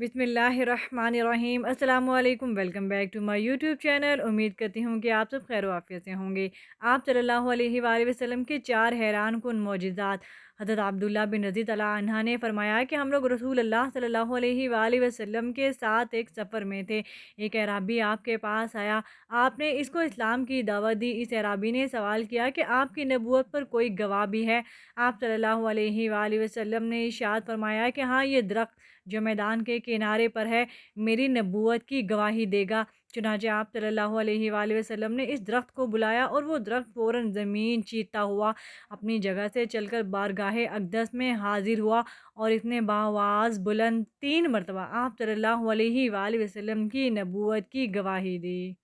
बिस्मिल्लाहिर्रहमानिर्रहीम। अस्सलाम वालेकुम। Welcome back to my YouTube channel. उम्मीद करती हूँ कि आप सब खैर आफियत से होंगे। आप सल्लल्लाहु अलैहि वसल्लम के चार हैरान कुन मौजिज़ात। हज़रत अब्दुल्ला बिन रज़ी तआला अन्हा ने फरमाया कि हम लोग रसूल अल्लाह सल्लल्लाहु अलैहि वसल्लम के साथ एक सफ़र में थे। एक अरबी आपके पास आया, आपने इसको इस्लाम की दावत दी। इस अरबी ने सवाल किया कि आपकी नबूवत पर कोई गवाह भी है? आप सल्लल्लाहु अलैहि वसल्लम ने इरशाद फरमाया कि हाँ, ये दरख्त जो मैदान के किनारे पर है मेरी नबूवत की गवाही देगा। चुनांचे आप सल्लल्लाहु अलैहि वसल्लम ने इस दरख्त को बुलाया और वो दरख्त फ़ौरन ज़मीन चीरता हुआ अपनी जगह से चलकर बारगाहे अक़दस में हाज़िर हुआ और इसने बाआवाज़ बुलंद 3 मरतबा आप सल्लल्लाहु अलैहि वसल्लम की नबूवत की गवाही दी।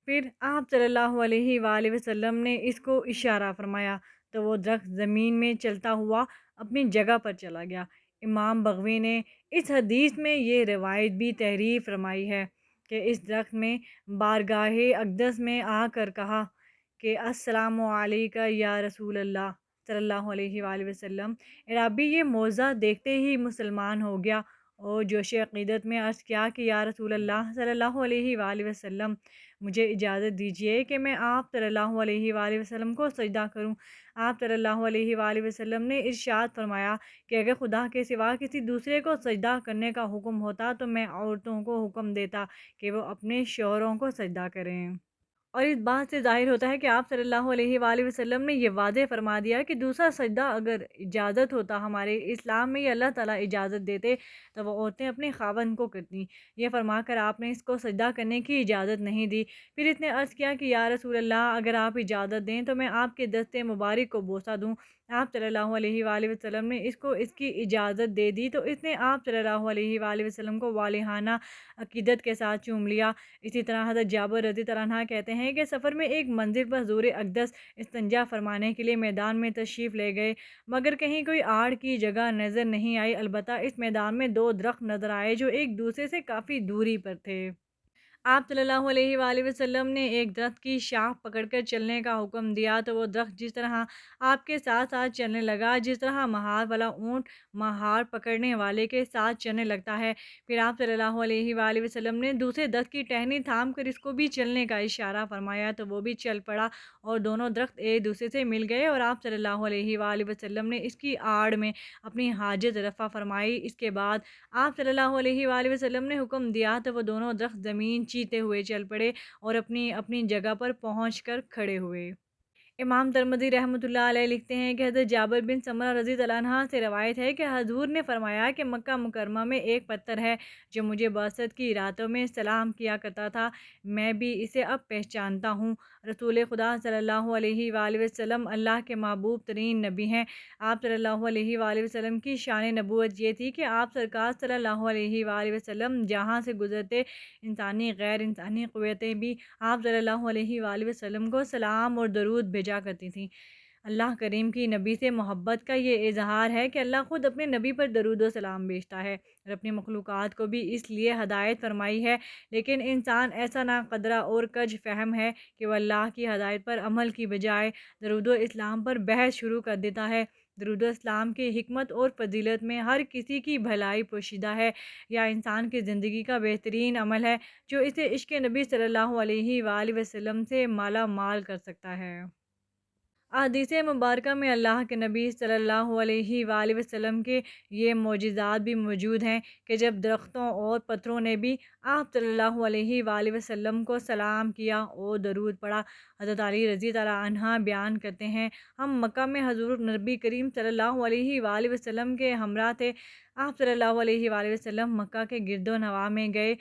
फिर आप सल्लल्लाहु अलैहि वसल्लम ने इसको इशारा फरमाया तो वो दरख्त ज़मीन में चलता हुआ अपनी जगह पर चला गया। इमाम बग़वी ने इस हदीस में ये रिवायत भी तहरीर फरमाई है कि इस दरख्त में बारगाहे अक़दस में आकर कहा कि अस्सलामु अलैका या रसूल अल्लाह सल्लल्लाहु अलैहि वसल्लम। अरबी ये मौज़ा देखते ही मुसलमान हो गया और जोश अक़ीदत में अर्ज़ किया कि या रसूल अल्लाह सल्लल्लाहु अलैहि वसल्लम, मुझे इजाज़त दीजिए कि मैं आप सल्लल्लाहु अलैहि वसल्लम को सजदा करूं। आप सल्लल्लाहु अलैहि वसल्लम ने इरशाद फरमाया कि अगर खुदा के सिवा किसी दूसरे को सजदा करने का हुक्म होता तो मैं औरतों को हुक्म देता कि वो अपने शौहरों को सजदा करें। और इस बात से ज़ाहिर होता है कि आप सल्लल्लाहु अलैहि वसल्लम ने ये वाज़ेह फ़रमा दिया कि दूसरा सजदा अगर इजाज़त होता हमारे इस्लाम में, या अल्लाह ताला इजाज़त देते तो वो औरतें अपने ख़ावंद को करती। ये फरमा कर आपने इसको सजदा करने की इजाज़त नहीं दी। फिर इसने अर्ज़ किया कि या रसूल अल्लाह, अगर आप इजाज़त दें तो मैं आपके दस्ते मुबारक को बोसा दूँ। आप सल्लल्लाहु अलैहि वसल्लम ने इसको इसकी इजाज़त दे दी तो इसने आप सल्लल्लाहु अलैहि वसल्लम को वालिहाना अक़ीदत के साथ चूम लिया। इसी तरह हज़रत जाबिर रज़ी अल्लाह अन्हा कहते हैं कि सफ़र में एक मंज़िल पर हुज़ूर अक़दस इस्तिंजा फ़रमाने के लिए मैदान में तशरीफ़ ले गए, मगर कहीं कोई आड़ की जगह नज़र नहीं आई। अलबत्ता इस मैदान में 2 दरख्त नज़र आए जो एक दूसरे से काफ़ी दूरी पर थे। आप सल्लल्लाहु अलैहि वसल्लम ने एक दरख्त की शाख पकड़कर चलने का हुक्म दिया तो वो दरख्त जिस तरह आपके साथ साथ चलने लगा, जिस तरह महार वाला ऊँट महार पकड़ने वाले के साथ चलने लगता है। फिर आप सल्लल्लाहु अलैहि वसल्लम ने दूसरे दरख्त की टहनी थाम कर इसको भी चलने का इशारा फरमाया तो वो भी चल पड़ा और दोनों दरख्त एक दूसरे से मिल गए और आप सल्लल्लाहु अलैहि वसल्लम ने इसकी आड़ में अपनी हाजत रफ़ा फरमाई। इसके बाद आप सल्लल्लाहु अलैहि वसल्लम ने हुक्म दिया तो वो दोनों दरख्त ज़मीन चीते हुए चल पड़े और अपनी अपनी जगह पर पहुंचकर खड़े हुए। इमाम तिरमिज़ी रहमतुल्लाह अलैह लिखते हैं कि हज़रत जाबिर बिन समरा रज़ी अल्लाह अन्हा से रवायत है कि हज़ूर ने फरमाया कि मक्का मुकरमा में एक पत्थर है जो मुझे बअसत की रातों में सलाम किया करता था, मैं भी इसे अब पहचानता हूँ। रसूल खुदा सल्लल्लाहु अलैहि वसल्लम अल्लाह के महबूब तरीन नबी हैं। आप सल्लल्लाहु अलैहि वसल्लम की शान नबूवत ये थी कि आप सरकार सल्लल्लाहु अलैहि वसल्लम जहाँ से गुजरते इंसानी गैर इंसानी क़ुव्वतें भी आप सल्लल्लाहु अलैहि वसल्लम को सलाम और दरूद भेजा करती थीं। अल्लाह करीम की नबी से मोहब्बत का ये इज़हार है कि अल्लाह ख़ुद अपने नबी पर दरूद व सलाम भेजता है और अपनी मखलूक़ात को भी इसलिए हदायत फरमाई है। लेकिन इंसान ऐसा नाक़दरा और कज फ़हम है कि वह अल्लाह की हदायत पर अमल की बजाय दरूद व इस्लाम पर बहस शुरू कर देता है। दरूद व इस्लाम की हिकमत और फ़जीलत में हर किसी की भलाई पोशीदा है, या इंसान की ज़िंदगी का बेहतरीन अमल है जो इसे इश्क़ नबी सल्लल्लाहु अलैहि वसल्लम से माला माल कर सकता है। अहदीस मुबारक में अल्लाह के नबी सल्लल्लाहु अलैहि वसल्लम के ये मोजिज़ात भी मौजूद हैं कि जब दरख्तों और पत्थरों ने भी आप सल्लल्लाहु अलैहि वसल्लम को सलाम किया और दरूद पढ़ा। हज़रत अली रज़ी अल्लाह अन्हा बयान करते हैं, हम मक्का में हज़ूर नबी करीम सल्लल्लाहु अलैहि वसल्लम के हमरा थे। आप सल्लल्लाहु अलैहि वसल्लम मक्का के गिरदो नवाह में गए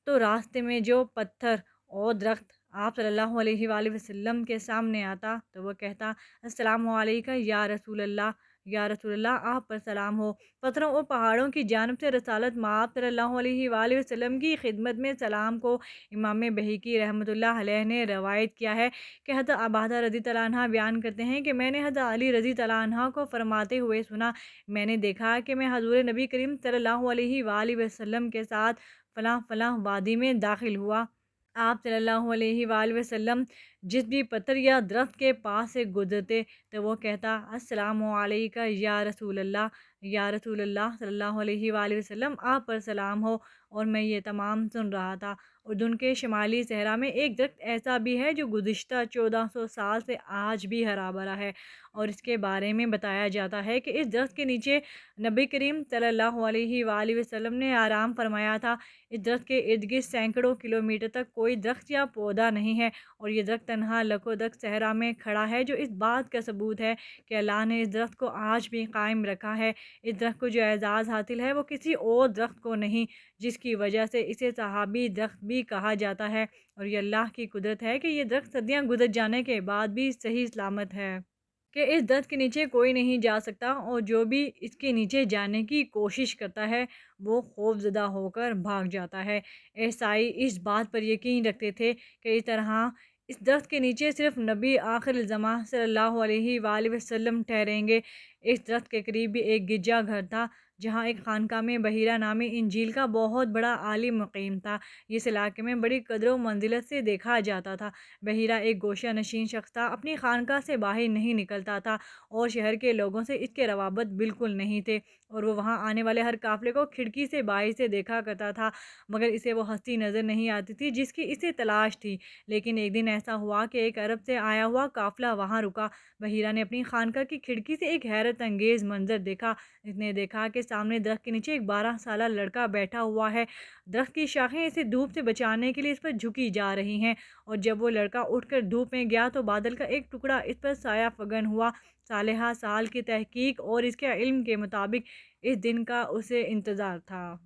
तो रास्ते में जो पत्थर और दरख्त आप सल्लल्लाहु अलैहि वसल्लम के सामने आता तो वह कहता अस्सलामु अलैका या रसूल अल्लाह, या रसूल अल्लाह आप पर सलाम हो। पत्थरों और पहाड़ों की जानिब से रसालत माब सल्लल्लाहु अलैहि वसल्लम की खिदमत में सलाम को इमाम बहकी रहमतुल्लाह अलैह ने रवायत किया है कि हज़रत अबादा रज़ी अल्लाह अन्हा बयान करते हैं कि मैंने हज़रत अली रज़ी अल्लाह अन्हा को फरमाते हुए सुना, मैंने देखा कि मैं हज़ूर नबी करीम सल्लल्लाहु अलैहि वसल्लम के साथ फ़लाँ फ़लाँ वादी में दाखिल हुआ। आप सल्लल्लाहु अलैहि वसल्लम जिस भी पत्थर या दरख्त के पास से गुजरते तो वो कहता अस्सलामु अलैका या रसूल अल्लाह, या रसूल अल्लाह सल्लल्लाहु अलैहि वसल्लम, आप पर सलाम हो। और मैं ये तमाम सुन रहा था। उर्दून के शुमाली सहरा में एक दरख्त ऐसा भी है जो गुज़िश्ता 1400 साल से आज भी हरा भरा है, और इसके बारे में बताया जाता है कि इस दरख्त के नीचे नबी करीम सल्लल्लाहु अलैहि वसल्लम ने आराम फरमाया था। इस दरख्त के इर्द गिर्द सैकड़ों किलोमीटर तक कोई दरख्त या पौधा नहीं है, और ये दरख्त तन्हा लकोदक सहरा में खड़ा है, जो इस बात का सबूत है कि अल्लाह ने इस दरख्त को आज भी कायम रखा है। इस दरख्त को जो एजाज़ हासिल है वो किसी और दरख्त को नहीं, जिसकी वजह से इसे सहाबी दरख्त भी कहा जाता है। और ये अल्लाह की कुदरत है कि ये दरख्त सदियाँ गुजर जाने के बाद भी सही सलामत है, कि इस दरख्त के नीचे कोई नहीं जा सकता, और जो भी इसके नीचे जाने की कोशिश करता है वो खौफज़दा होकर भाग जाता है। ईसाई इस बात पर यकीन रखते थे कि इस तरह इस दरख्त के नीचे सिर्फ नबी आखिर ज़मां सल्लल्लाहु अलैहि वसल्लम ठहरेंगे। इस दरख्त के करीब भी एक गिरजा घर था, जहाँ एक खानका में बहीरा नामी इंजील का बहुत बड़ा आलिम मुकीम था। इस इलाके में बड़ी कदर व मंजिलत से देखा जाता था। बहीरा एक गोशा नशीन शख्स था, अपनी खानका से बाहर नहीं निकलता था, और शहर के लोगों से इसके रवाबत बिल्कुल नहीं थे, और वो वहाँ आने वाले हर काफ़िले को खिड़की से बाहर से देखा करता था, मगर इसे वो हस्ती नज़र नहीं आती थी जिसकी इसे तलाश थी। लेकिन एक दिन ऐसा हुआ कि एक अरब से आया हुआ काफ़िला वहाँ रुका। बहीरा ने अपनी खानका की खिड़की से एक हैरत अंगेज़ मंजर देखा। इसने देखा कि सामने दरख्त के नीचे एक 12 साला लड़का बैठा हुआ है। दरख्त की शाखें इसे धूप से बचाने के लिए इस पर झुकी जा रही हैं, और जब वो लड़का उठकर धूप में गया तो बादल का एक टुकड़ा इस पर साया फगन हुआ। सालेहा साल की तहकीक और इसके इल्म के मुताबिक इस दिन का उसे इंतज़ार था।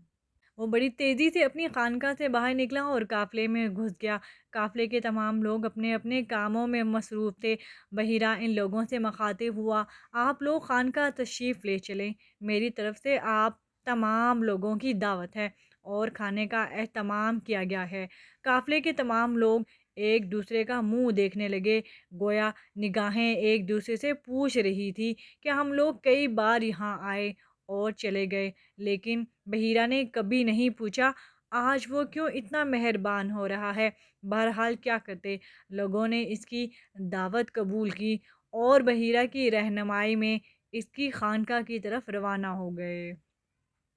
वो बड़ी तेज़ी से अपनी खानका से बाहर निकला और काफ़िले में घुस गया। काफ़िले के तमाम लोग अपने अपने कामों में मसरूफ़ थे। बहीरा इन लोगों से मुखातिब हुआ, आप लोग खानका तशरीफ़ ले चलें, मेरी तरफ़ से आप तमाम लोगों की दावत है, और खाने का एहतमाम किया गया है। काफ़िले के तमाम लोग एक दूसरे का मुंह देखने लगे, गोया निगाहें एक दूसरे से पूछ रही थी कि हम लोग कई बार यहाँ आए और चले गए, लेकिन बहीरा ने कभी नहीं पूछा आज वो क्यों इतना मेहरबान हो रहा है। बहरहाल क्या करते, लोगों ने इसकी दावत कबूल की, और बहीरा की रहनुमाई में इसकी खानका की तरफ रवाना हो गए।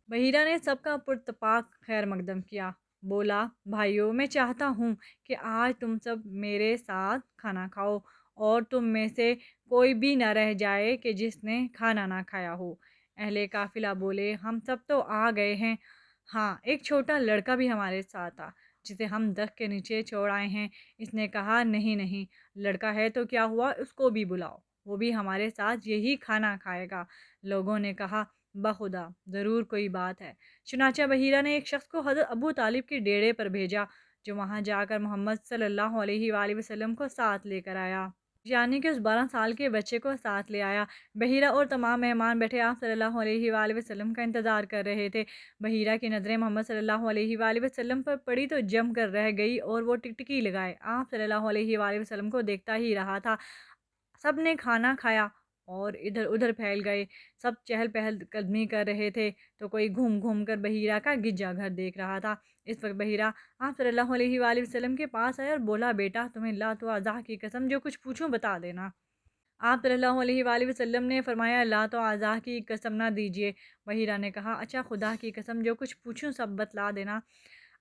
बहीरा ने सबका पुरतपाक खैर मकदम किया। बोला, भाइयों, मैं चाहता हूँ कि आज तुम सब मेरे साथ खाना खाओ, और तुम में से कोई भी ना रह जाए कि जिसने खाना ना खाया हो। अहले काफिला बोले, हम सब तो आ गए हैं। हाँ, एक छोटा लड़का भी हमारे साथ था, जिसे हम दरख्त के नीचे छोड़ आए हैं। इसने कहा, नहीं नहीं, लड़का है तो क्या हुआ, उसको भी बुलाओ, वो भी हमारे साथ यही खाना खाएगा। लोगों ने कहा, बखुदा ज़रूर कोई बात है। चुनांचे बहीरा ने एक शख्स को हज़रत अबू तालिब के डेरे पर भेजा, जो वहाँ जाकर मोहम्मद सल्लल्लाहु अलैहि वसल्लम को साथ लेकर आया, यानी कि उस 12 साल के बच्चे को साथ ले आया। बहीरा और तमाम मेहमान बैठे आप सल्लल्लाहु अलैहि वसल्लम का इंतज़ार कर रहे थे। बहीरा की नज़रें मोहम्मद सल्लल्लाहु अलैहि वसल्लम पर पड़ी तो जम कर रह गई, और वो टिकटिकी लगाए आप सल्लल्लाहु अलैहि वसल्लम को देखता ही रहा था। सब ने खाना खाया और इधर-उधर फैल गए। सब चहल-पहल कदमी कर रहे थे, तो कोई घूम-घूम कर बहीरा का गिरजा घर देख रहा था। इस वक़्त बहीरा आप सल्लल्लाहु अलैहि वसल्लम के पास आया और बोला, बेटा, तुम्हें लात व अज़ा की कसम जो कुछ पूछूँ बता देना। आप सल्लल्लाहु अलैहि वसल्लम ने फरमाया, लात व अज़ा की कसम ना दीजिए। बहीरा ने कहा, अच्छा, खुदा की कसम जो कुछ पूछूँ सब बतला देना।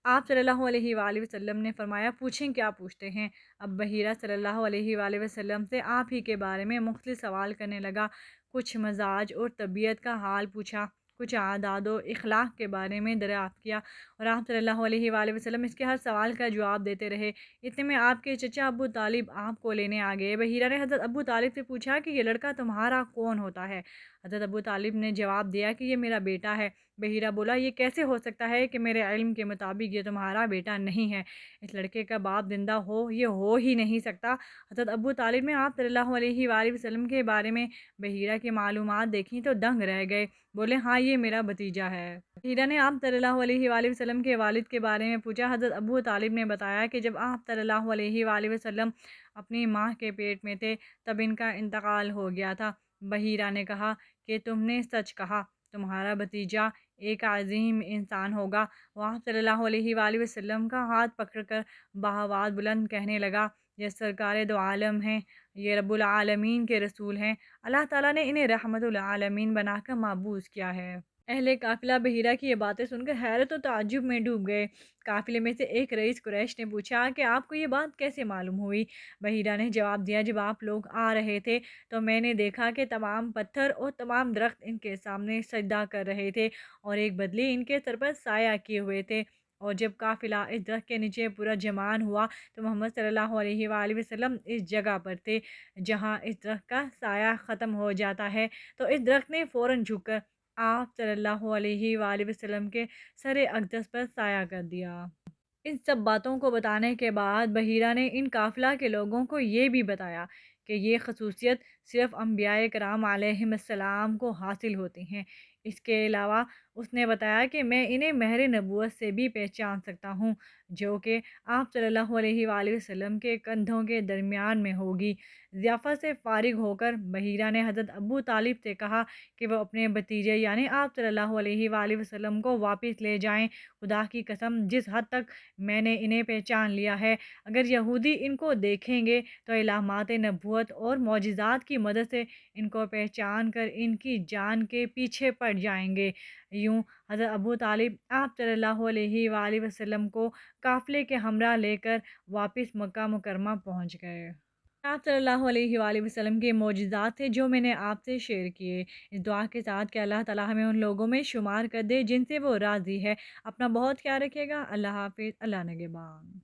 आप सल्लल्लाहु अलैहि वसल्लम ने फरमाया, पूछें, क्या पूछते हैं। अब बहीरा सल्लल्लाहु अलैहि वसल्लम से आप ही के बारे में मुख्तलिफ सवाल करने लगा। कुछ मजाज और तबीयत का हाल पूछा, कुछ आदात व इखलाक के बारे में दरियाफ़्त किया, और आप सल्लल्लाहु अलैहि वसल्लम इसके हर सवाल का जवाब देते रहे। इतने में आपके चचा अबू तालिब आपको लेने आ गए। बहीरा ने हज़रत अबू तालिब से पूछा कि ये लड़का तुम्हारा कौन होता है। हज़रत अबू तालिब ने जवाब दिया कि ये मेरा बेटा है। बहीरा बोला, ये कैसे हो सकता है कि मेरे इल्म के मुताबिक ये तुम्हारा बेटा नहीं है। इस लड़के का बाप जिंदा हो, ये हो ही नहीं सकता। हज़रत अबू तालिब ने आप सल्लल्लाहु अलैहि वसल्लम के बारे में बहीरा की मालूमात देखी तो दंग रह गए। बोले, हाँ, ये मेरा भतीजा है। बहीरा ने आप सल्लल्लाहु अलैहि वसल्लम के वालिद के बारे में पूछा। हज़रत अबू तालिब ने बताया कि जब आप सल्लल्लाहु अलैहि वसल्लम अपनी माँ के पेट में थे, तब इनका इंतकाल हो गया था। बहीरा ने कहा कि तुमने सच कहा, तुम्हारा भतीजा एक अजीम इंसान होगा। वहाँ सल्लल्लाहु अलैहि वालैहि वसल्लम का हाथ पकड़कर बआवाज़ बुलंद कहने लगा, ये सरकारे दो आलम हैं, ये रब्बुल आलमीन के रसूल हैं। अल्लाह ताला ने इन्हें रहमतुल आलमीन बनाकर मबूस किया है। अहले काफ़िला बहीरा की ये बातें सुनकर हैरत और ताज्जुब में डूब गए। काफ़िले में से एक रईस कुरैश ने पूछा कि आपको ये बात कैसे मालूम हुई? बहीरा ने जवाब दिया, जब आप लोग आ रहे थे तो मैंने देखा कि तमाम पत्थर और तमाम दरख्त इनके सामने सजदा कर रहे थे और एक बदली इनके सर पर साया किए हुए थे। और जब काफ़िला इस दरख्त के नीचे पूरा जमान हुआ तो मोहम्मद सल्लल्लाहु अलैहि वालैहि वसल्लम इस जगह पर थे जहाँ इस दरख्त का साया ख़त्म हो जाता है। तो इस दरख्त ने फ़ौरन झुककर आप सल्लल्लाहु अलैहि वालैहि वसल्लम के सरे अक़दस पर साया कर दिया। इन सब बातों को बताने के बाद बहीरा ने इन काफ़िला के लोगों को ये भी बताया कि ये खसूसियत सिर्फ़ अम्बियाए कराम अलैहिस्सलाम को हासिल होती हैं। इसके अलावा उसने बताया कि मैं इन्हें महर नबूवत से भी पहचान सकता हूँ, जो कि आप सल्लल्लाहु अलैहि वालैहि वसल्लम के कंधों के दरमियान में होगी। ज़ियाफ़त से फ़ारिग होकर बहीरा ने हज़रत अबू तालिब से कहा कि वह अपने भतीजे यानी आप सल्लल्लाहु अलैहि वालैहि वसल्लम को वापस ले जाएँ। खुदा की कसम, जिस हद तक मैंने इन्हें पहचान लिया है, अगर यहूदी इनको देखेंगे तो इलामात नबूवत और मौजिज़ात की मदद से इनको पहचान कर इनकी जान के पीछे पड़ जाएंगे। यूँ हज़रत अबू तालिब आप सल्लल्लाहु अलैहि वालैहि वसल्लम को काफ़िले के हमरा लेकर वापस मक्का मुकरमा पहुँच गए। आप सल्लल्लाहु अलैहि वालैहि वसल्लम के मौजिज़ात थे जो मैंने आपसे शेयर किए। इस दुआ के साथ कि अल्लाह ताला हमें उन लोगों में शुमार कर दे जिनसे वो राज़ी है। अपना बहुत ख्याल रखिएगा। अल्लाह हाफ़िज़। अल्लाह निगहबान।